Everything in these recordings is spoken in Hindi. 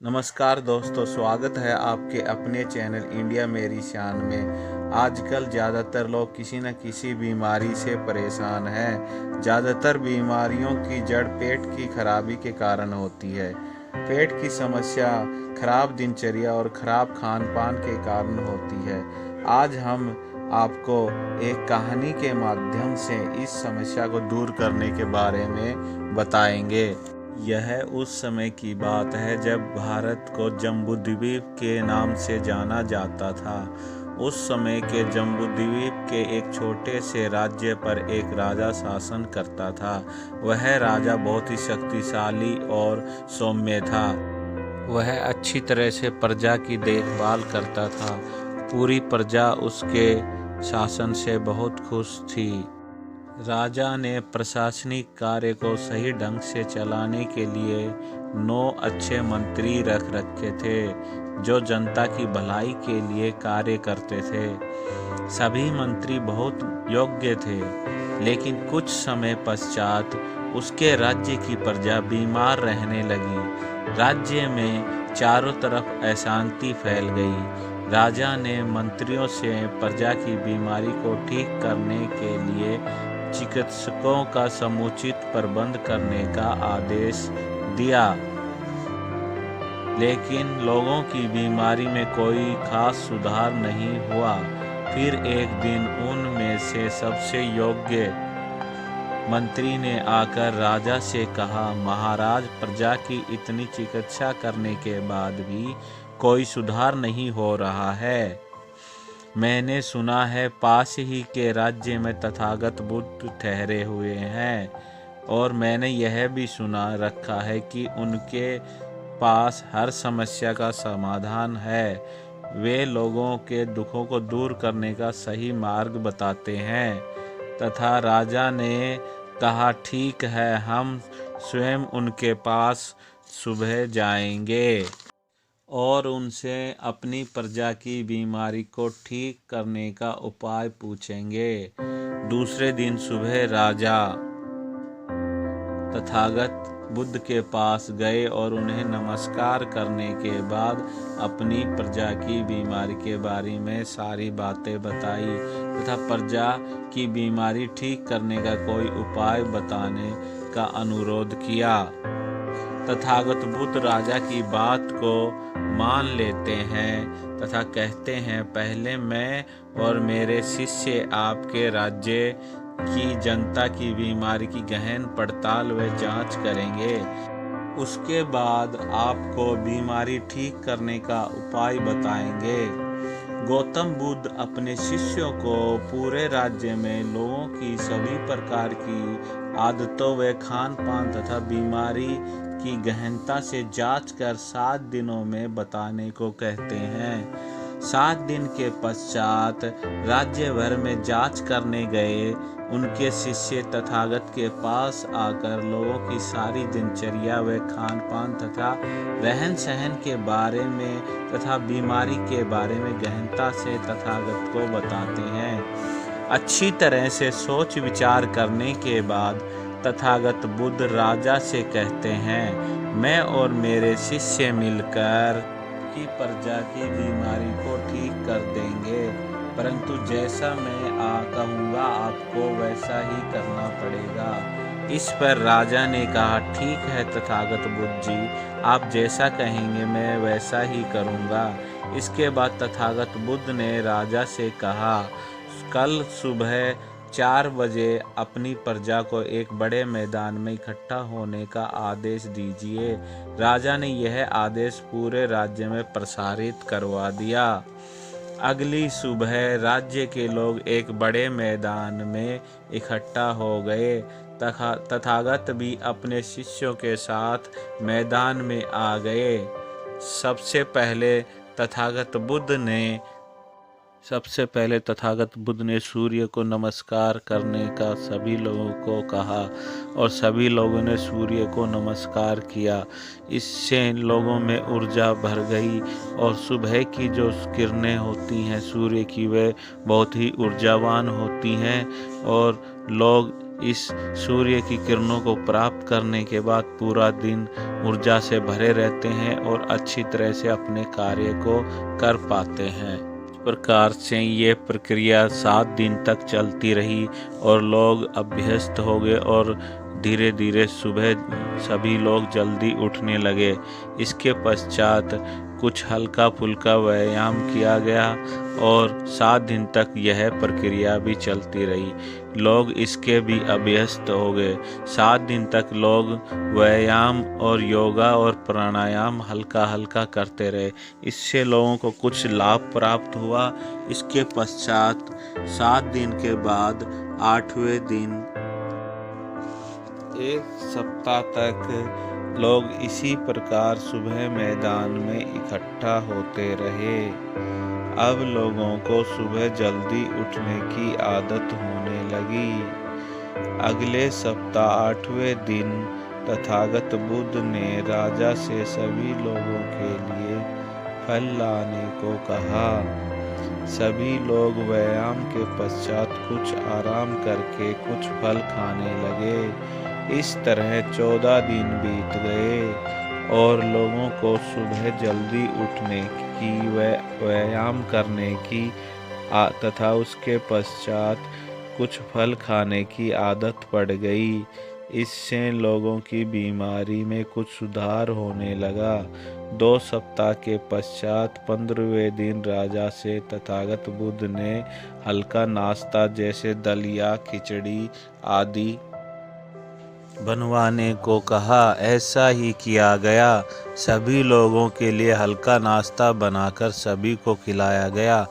नमस्कार दोस्तों, स्वागत है आपके अपने चैनल इंडिया मेरी शान में। आजकल ज़्यादातर लोग किसी न किसी बीमारी से परेशान हैं। ज़्यादातर बीमारियों की जड़ पेट की खराबी के कारण होती है। पेट की समस्या खराब दिनचर्या और खराब खान पान के कारण होती है। आज हम आपको एक कहानी के माध्यम से इस समस्या को दूर करने के बारे में बताएंगे। यह उस समय की बात है जब भारत को जम्बूद्वीप के नाम से जाना जाता था। उस समय के जम्बूद्वीप के एक छोटे से राज्य पर एक राजा शासन करता था। वह राजा बहुत ही शक्तिशाली और सौम्य था। वह अच्छी तरह से प्रजा की देखभाल करता था। पूरी प्रजा उसके शासन से बहुत खुश थी। राजा ने प्रशासनिक कार्य को सही ढंग से चलाने के लिए 9 अच्छे मंत्री रख रखे थे जो जनता की भलाई के लिए कार्य करते थे। सभी मंत्री बहुत योग्य थे, लेकिन कुछ समय पश्चात उसके राज्य की प्रजा बीमार रहने लगी। राज्य में चारों तरफ अशांति फैल गई। राजा ने मंत्रियों से प्रजा की बीमारी को ठीक करने के लिए चिकित्सकों का समुचित प्रबंध करने का आदेश दिया, लेकिन लोगों की बीमारी में कोई खास सुधार नहीं हुआ। फिर एक दिन उनमें से सबसे योग्य मंत्री ने आकर राजा से कहा, महाराज, प्रजा की इतनी चिकित्सा करने के बाद भी कोई सुधार नहीं हो रहा है। मैंने सुना है पास ही के राज्य में तथागत बुद्ध ठहरे हुए हैं, और मैंने यह भी सुना रखा है कि उनके पास हर समस्या का समाधान है। वे लोगों के दुखों को दूर करने का सही मार्ग बताते हैं। तथा राजा ने कहा, ठीक है, हम स्वयं उनके पास सुबह जाएंगे और उनसे अपनी प्रजा की बीमारी को ठीक करने का उपाय पूछेंगे। दूसरे दिन सुबह राजा तथागत बुद्ध के पास गए और उन्हें नमस्कार करने के बाद अपनी प्रजा की बीमारी के बारे में सारी बातें बताई तथा प्रजा की बीमारी ठीक करने का कोई उपाय बताने का अनुरोध किया। तथागत बुद्ध राजा की बात को मान लेते हैं तथा कहते हैं, पहले मैं और मेरे शिष्य आपके राज्य की जनता की बीमारी की गहन पड़ताल व जांच करेंगे। उसके बाद आपको बीमारी ठीक करने का उपाय बताएंगे। गौतम बुद्ध अपने शिष्यों को पूरे राज्य में लोगों की सभी प्रकार की आदतों व खान पान तथा बीमारी की गहनता से जांच कर 7 दिनों में बताने को कहते हैं। 7 दिन के पश्चात राज्य भर में जांच करने गए उनके शिष्य तथागत के पास आकर लोगों की सारी दिनचर्या व खान पान तथा रहन सहन के बारे में तथा बीमारी के बारे में गहनता से तथागत को बताते हैं। अच्छी तरह से सोच विचार करने के बाद तथागत बुद्ध राजा से कहते हैं, मैं और मेरे शिष्य मिलकर की प्रजा की बीमारी को ठीक कर देंगे, परंतु जैसा मैं कहूँगा आपको वैसा ही करना पड़ेगा। इस पर राजा ने कहा, ठीक है तथागत बुद्ध जी, आप जैसा कहेंगे मैं वैसा ही करूँगा। इसके बाद तथागत बुद्ध ने राजा से कहा, कल सुबह 4 बजे अपनी प्रजा को एक बड़े मैदान में इकट्ठा होने का आदेश दीजिए। राजा ने यह आदेश पूरे राज्य में प्रसारित करवा दिया। अगली सुबह राज्य के लोग एक बड़े मैदान में इकट्ठा हो गए। तथागत भी अपने शिष्यों के साथ मैदान में आ गए। सबसे पहले तथागत बुद्ध ने सूर्य को नमस्कार करने का सभी लोगों को कहा और सभी लोगों ने सूर्य को नमस्कार किया। इससे लोगों में ऊर्जा भर गई और सुबह की जो किरणें होती हैं सूर्य की, वे बहुत ही ऊर्जावान होती हैं और लोग इस सूर्य की किरणों को प्राप्त करने के बाद पूरा दिन ऊर्जा से भरे रहते हैं और अच्छी तरह से अपने कार्य को कर पाते हैं। इस प्रकार से ये प्रक्रिया 7 दिन तक चलती रही और लोग अभ्यस्त हो गए और धीरे धीरे सुबह सभी लोग जल्दी उठने लगे। इसके पश्चात कुछ हल्का फुल्का व्यायाम किया गया और 7 दिन तक यह प्रक्रिया भी चलती रही। लोग इसके भी अभ्यस्त हो गए। 7 दिन तक लोग व्यायाम और योगा और प्राणायाम हल्का हल्का करते रहे। इससे लोगों को कुछ लाभ प्राप्त हुआ। इसके पश्चात 7 दिन के बाद 8वें दिन 1 सप्ताह तक लोग इसी प्रकार सुबह मैदान में इकट्ठा होते रहे। अब लोगों को सुबह जल्दी उठने की आदत होने लगी। अगले सप्ताह 8वें दिन तथागत बुद्ध ने राजा से सभी लोगों के लिए फल लाने को कहा। सभी लोग व्यायाम के पश्चात कुछ आराम करके कुछ फल खाने लगे। इस तरह 14 दिन बीत गए और लोगों को सुबह जल्दी उठने की व्यायाम करने की तथा उसके पश्चात कुछ फल खाने की आदत पड़ गई। इससे लोगों की बीमारी में कुछ सुधार होने लगा। 2 सप्ताह के पश्चात 15वें दिन राजा से तथागत बुद्ध ने हल्का नाश्ता जैसे दलिया, खिचड़ी आदि बनवाने को कहा। ऐसा ही किया गया। सभी लोगों के लिए हल्का नाश्ता बनाकर सभी को खिलाया गया।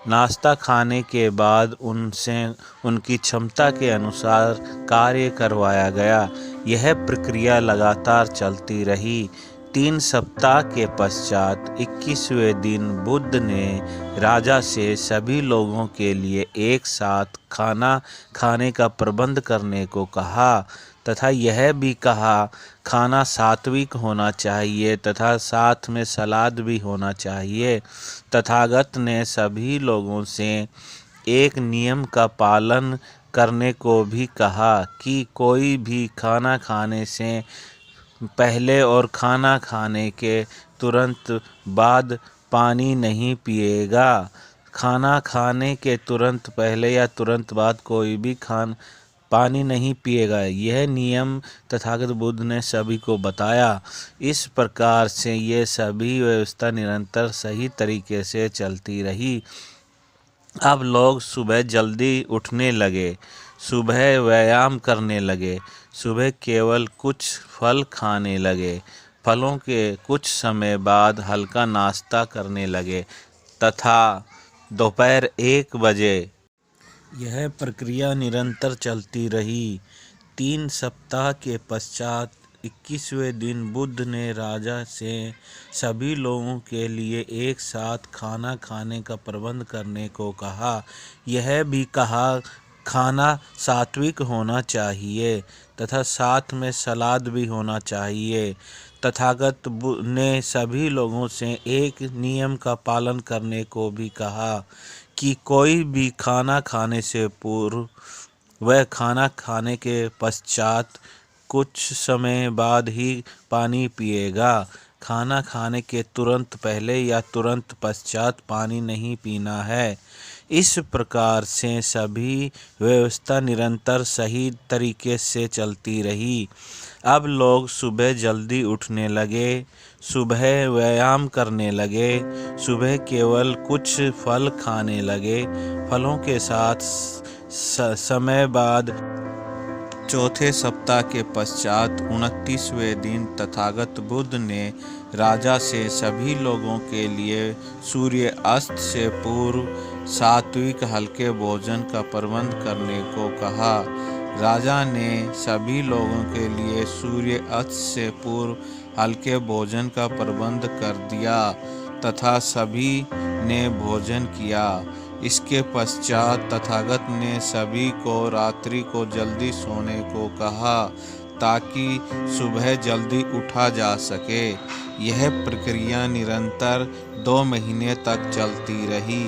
नाश्ता खाने के बाद उनसे उनकी क्षमता के अनुसार कार्य करवाया गया। यह प्रक्रिया लगातार चलती रही। 3 सप्ताह के पश्चात 21वें दिन बुद्ध ने राजा से सभी लोगों के लिए एक साथ खाना खाने का प्रबंध करने को कहा तथा यह भी कहा खाना सात्विक होना चाहिए तथा साथ में सलाद भी होना चाहिए। तथागत ने सभी लोगों से एक नियम का पालन करने को भी कहा कि कोई भी खाना खाने से पहले और खाना खाने के तुरंत बाद पानी नहीं पिएगा। खाना खाने के तुरंत पहले या तुरंत बाद कोई भी पानी नहीं पिएगा। यह नियम तथागत बुद्ध ने सभी को बताया। इस प्रकार से ये सभी व्यवस्था निरंतर सही तरीके से चलती रही। अब लोग सुबह जल्दी उठने लगे, सुबह व्यायाम करने लगे, सुबह केवल कुछ फल खाने लगे, फलों के कुछ समय बाद हल्का नाश्ता करने लगे तथा दोपहर 1 बजे यह प्रक्रिया निरंतर चलती रही। 3 सप्ताह के पश्चात 21वें दिन बुद्ध ने राजा से सभी लोगों के लिए एक साथ खाना खाने का प्रबंध करने को कहा। यह भी कहा खाना सात्विक होना चाहिए तथा साथ में सलाद भी होना चाहिए। तथागत ने सभी लोगों से एक नियम का पालन करने को भी कहा कि कोई भी खाना खाने से पूर्व व खाना खाने के पश्चात कुछ समय बाद ही पानी पिएगा। खाना खाने के तुरंत पहले या तुरंत पश्चात पानी नहीं पीना है। इस प्रकार से सभी व्यवस्था निरंतर सही तरीके से चलती रही। अब लोग सुबह जल्दी उठने लगे, सुबह व्यायाम करने लगे, सुबह केवल कुछ फल खाने लगे, फलों के साथ समय बाद 4 सप्ताह के पश्चात 29वें दिन तथागत बुद्ध ने राजा से सभी लोगों के लिए सूर्य अस्त से पूर्व सात्विक हल्के भोजन का प्रबंध करने को कहा। राजा ने सभी लोगों के लिए सूर्य अस्त से पूर्व हल्के भोजन का प्रबंध कर दिया तथा सभी ने भोजन किया। इसके पश्चात तथागत ने सभी को रात्रि को जल्दी सोने को कहा ताकि सुबह जल्दी उठा जा सके। यह प्रक्रिया निरंतर 2 महीने तक चलती रही।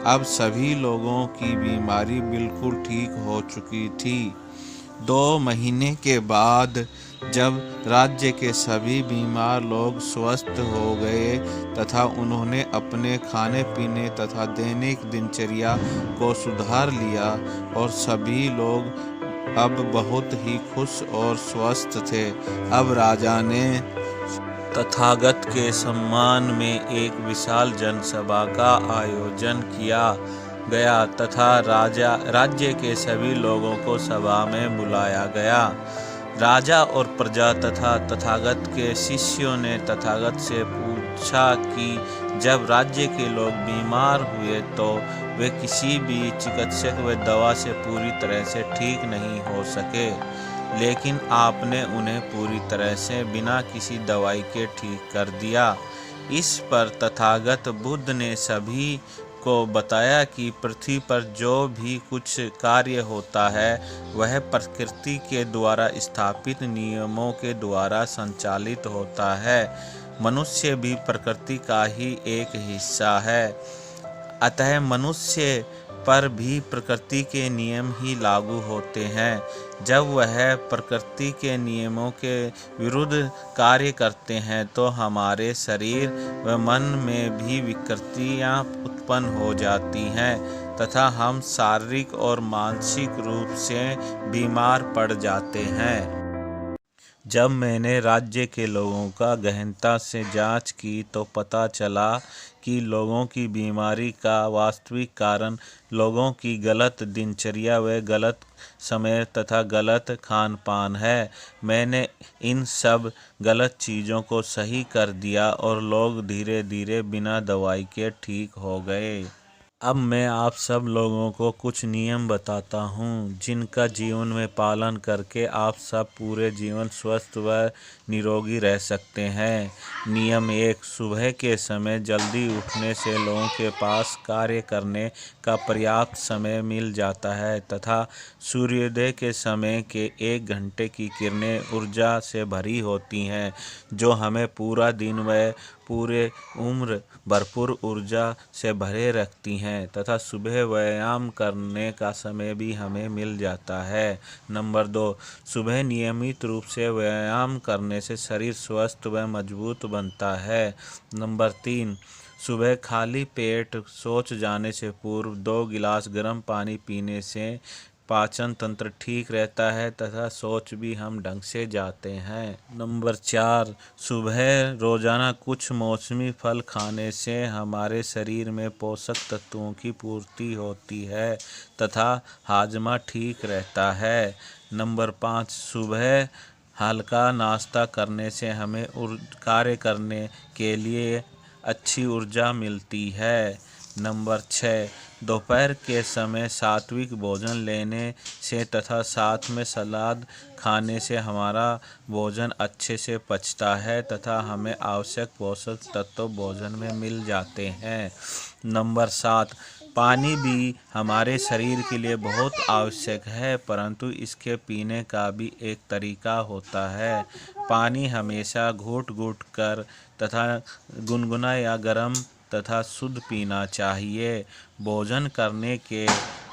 अब सभी लोगों की बीमारी बिल्कुल ठीक हो चुकी थी। 2 महीने के बाद जब राज्य के सभी बीमार लोग स्वस्थ हो गए तथा उन्होंने अपने खाने पीने तथा दैनिक दिनचर्या को सुधार लिया और सभी लोग अब बहुत ही खुश और स्वस्थ थे। अब राजा ने तथागत के सम्मान में एक विशाल जनसभा का आयोजन किया गया तथा राज्य के सभी लोगों को सभा में बुलाया गया। राजा और प्रजा तथा तथागत के शिष्यों ने तथागत से पूछा कि जब राज्य के लोग बीमार हुए तो वे किसी भी चिकित्सक व दवा से पूरी तरह से ठीक नहीं हो सके, लेकिन आपने उन्हें पूरी तरह से बिना किसी दवाई के ठीक कर दिया। इस पर तथागत बुद्ध ने सभी को बताया कि पृथ्वी पर जो भी कुछ कार्य होता है वह प्रकृति के द्वारा स्थापित नियमों के द्वारा संचालित होता है। मनुष्य भी प्रकृति का ही एक हिस्सा है, अतः मनुष्य पर भी प्रकृति के नियम ही लागू होते हैं। जब वह प्रकृति के नियमों के विरुद्ध कार्य करते हैं तो हमारे शरीर व मन में भी विकृतियां उत्पन्न हो जाती हैं तथा हम शारीरिक और मानसिक रूप से बीमार पड़ जाते हैं। जब मैंने राज्य के लोगों का गहनता से जांच की तो पता चला कि लोगों की बीमारी का वास्तविक कारण लोगों की गलत दिनचर्या व गलत समय तथा गलत खान पान है। मैंने इन सब गलत चीज़ों को सही कर दिया और लोग धीरे धीरे बिना दवाई के ठीक हो गए। अब मैं आप सब लोगों को कुछ नियम बताता हूँ जिनका जीवन में पालन करके आप सब पूरे जीवन स्वस्थ व निरोगी रह सकते हैं। नियम 1, सुबह के समय जल्दी उठने से लोगों के पास कार्य करने का पर्याप्त समय मिल जाता है तथा सूर्योदय के समय के 1 घंटे की किरणें ऊर्जा से भरी होती हैं जो हमें पूरा दिन व पूरे उम्र भरपूर ऊर्जा से भरे रखती हैं तथा सुबह व्यायाम करने का समय भी हमें मिल जाता है। नंबर 2, सुबह नियमित रूप से व्यायाम करने से शरीर स्वस्थ व मजबूत बनता है। नंबर 3, सुबह खाली पेट शौच जाने से पूर्व 2 गिलास गर्म पानी पीने से पाचन तंत्र ठीक रहता है तथा शौच भी हम ढंग से जाते हैं। नंबर 4, सुबह रोजाना कुछ मौसमी फल खाने से हमारे शरीर में पोषक तत्वों की पूर्ति होती है तथा हाजमा ठीक रहता है। नंबर 5, सुबह हल्का नाश्ता करने से हमें कार्य करने के लिए अच्छी ऊर्जा मिलती है। नंबर 6, दोपहर के समय सात्विक भोजन लेने से तथा साथ में सलाद खाने से हमारा भोजन अच्छे से पचता है तथा हमें आवश्यक पोषक तत्व भोजन में मिल जाते हैं। नंबर 7, पानी भी हमारे शरीर के लिए बहुत आवश्यक है परंतु इसके पीने का भी एक तरीका होता है। पानी हमेशा घूंट-घूंट कर तथा गुनगुना या गर्म तथा शुद्ध पीना चाहिए। भोजन करने के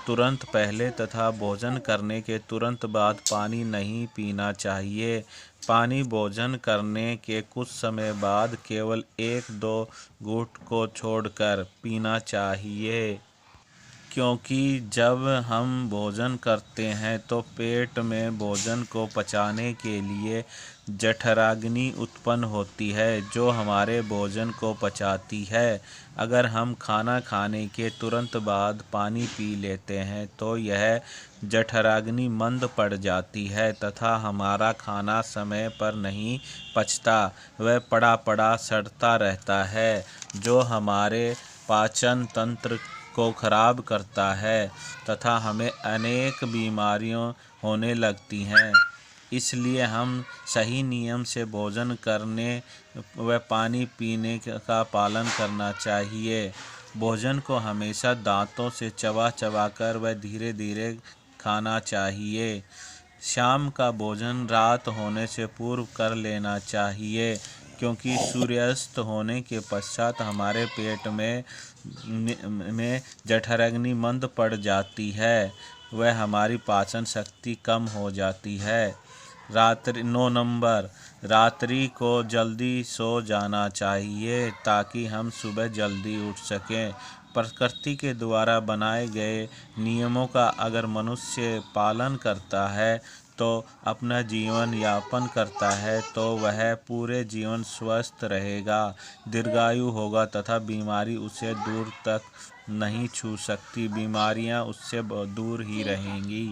तुरंत पहले तथा भोजन करने के तुरंत बाद पानी नहीं पीना चाहिए। पानी भोजन करने के कुछ समय बाद केवल 1-2 घूंट को छोड़कर पीना चाहिए, क्योंकि जब हम भोजन करते हैं तो पेट में भोजन को पचाने के लिए जठराग्नि उत्पन्न होती है जो हमारे भोजन को पचाती है। अगर हम खाना खाने के तुरंत बाद पानी पी लेते हैं तो यह जठराग्नि मंद पड़ जाती है तथा हमारा खाना समय पर नहीं पचता, वह पड़ा पड़ा सड़ता रहता है जो हमारे पाचन तंत्र को खराब करता है तथा हमें अनेक बीमारियां होने लगती हैं। इसलिए हम सही नियम से भोजन करने व पानी पीने का पालन करना चाहिए। भोजन को हमेशा दांतों से चबा चबा कर व धीरे धीरे खाना चाहिए। शाम का भोजन रात होने से पूर्व कर लेना चाहिए क्योंकि सूर्यास्त होने के पश्चात हमारे पेट में जठराग्नि मंद पड़ जाती है। वह हमारी पाचन शक्ति कम हो जाती है। 9 नंबर, रात्रि को जल्दी सो जाना चाहिए ताकि हम सुबह जल्दी उठ सकें। प्रकृति के द्वारा बनाए गए नियमों का अगर मनुष्य पालन करता है तो अपना जीवन यापन करता है तो वह पूरे जीवन स्वस्थ रहेगा, दीर्घायु होगा तथा बीमारी उसे दूर तक नहीं छू सकती, बीमारियां उससे दूर ही रहेंगी।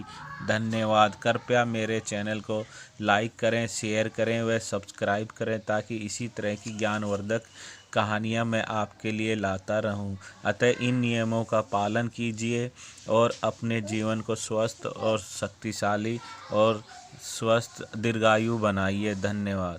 धन्यवाद। कृपया मेरे चैनल को लाइक करें, शेयर करें व सब्सक्राइब करें ताकि इसी तरह की ज्ञानवर्धक कहानियाँ मैं आपके लिए लाता रहूं। अतः इन नियमों का पालन कीजिए और अपने जीवन को स्वस्थ और शक्तिशाली और स्वस्थ दीर्घायु बनाइए। धन्यवाद।